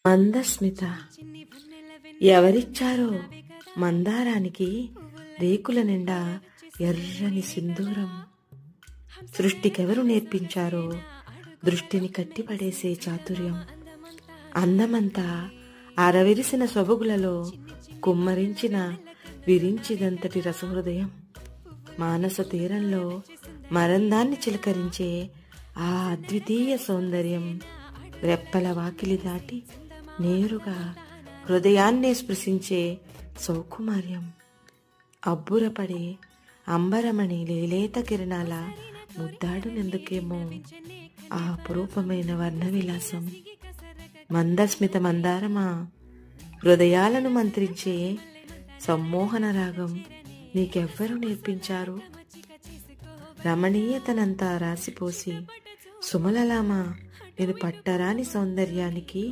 మందస్మిత ఎవరిచ్చారో మందారానికి రేకుల నిండా ఎర్రని సింధూరం. సృష్టికెవరు నేర్పించారో దృష్టిని కట్టిపడేసే చాతుర్యం. అందమంతా అరవిరిసిన సొబగులలో కుమ్మరించిన విరించిదంతటి రసహృదయం. మానస తీరంలో మరందాన్ని చిలకరించే ఆ అద్వితీయ సౌందర్యం రెప్పల వాకిలి దాటి నేరుగా హృదయాన్నే స్పృశించే సౌకుమార్యం. అబ్బురపడే అంబరమణి లేలేత కిరణాల ముద్దాడునందుకేమో ఆ అపురూపమైన వర్ణ విలాసం. మందస్మిత మందారమా, హృదయాలను మంత్రించే సమ్మోహన రాగం నీకెవ్వరు నేర్పించారు? రమణీయతనంతా రాసిపోసి సుమలలామా, నేను పట్టరాని సౌందర్యానికి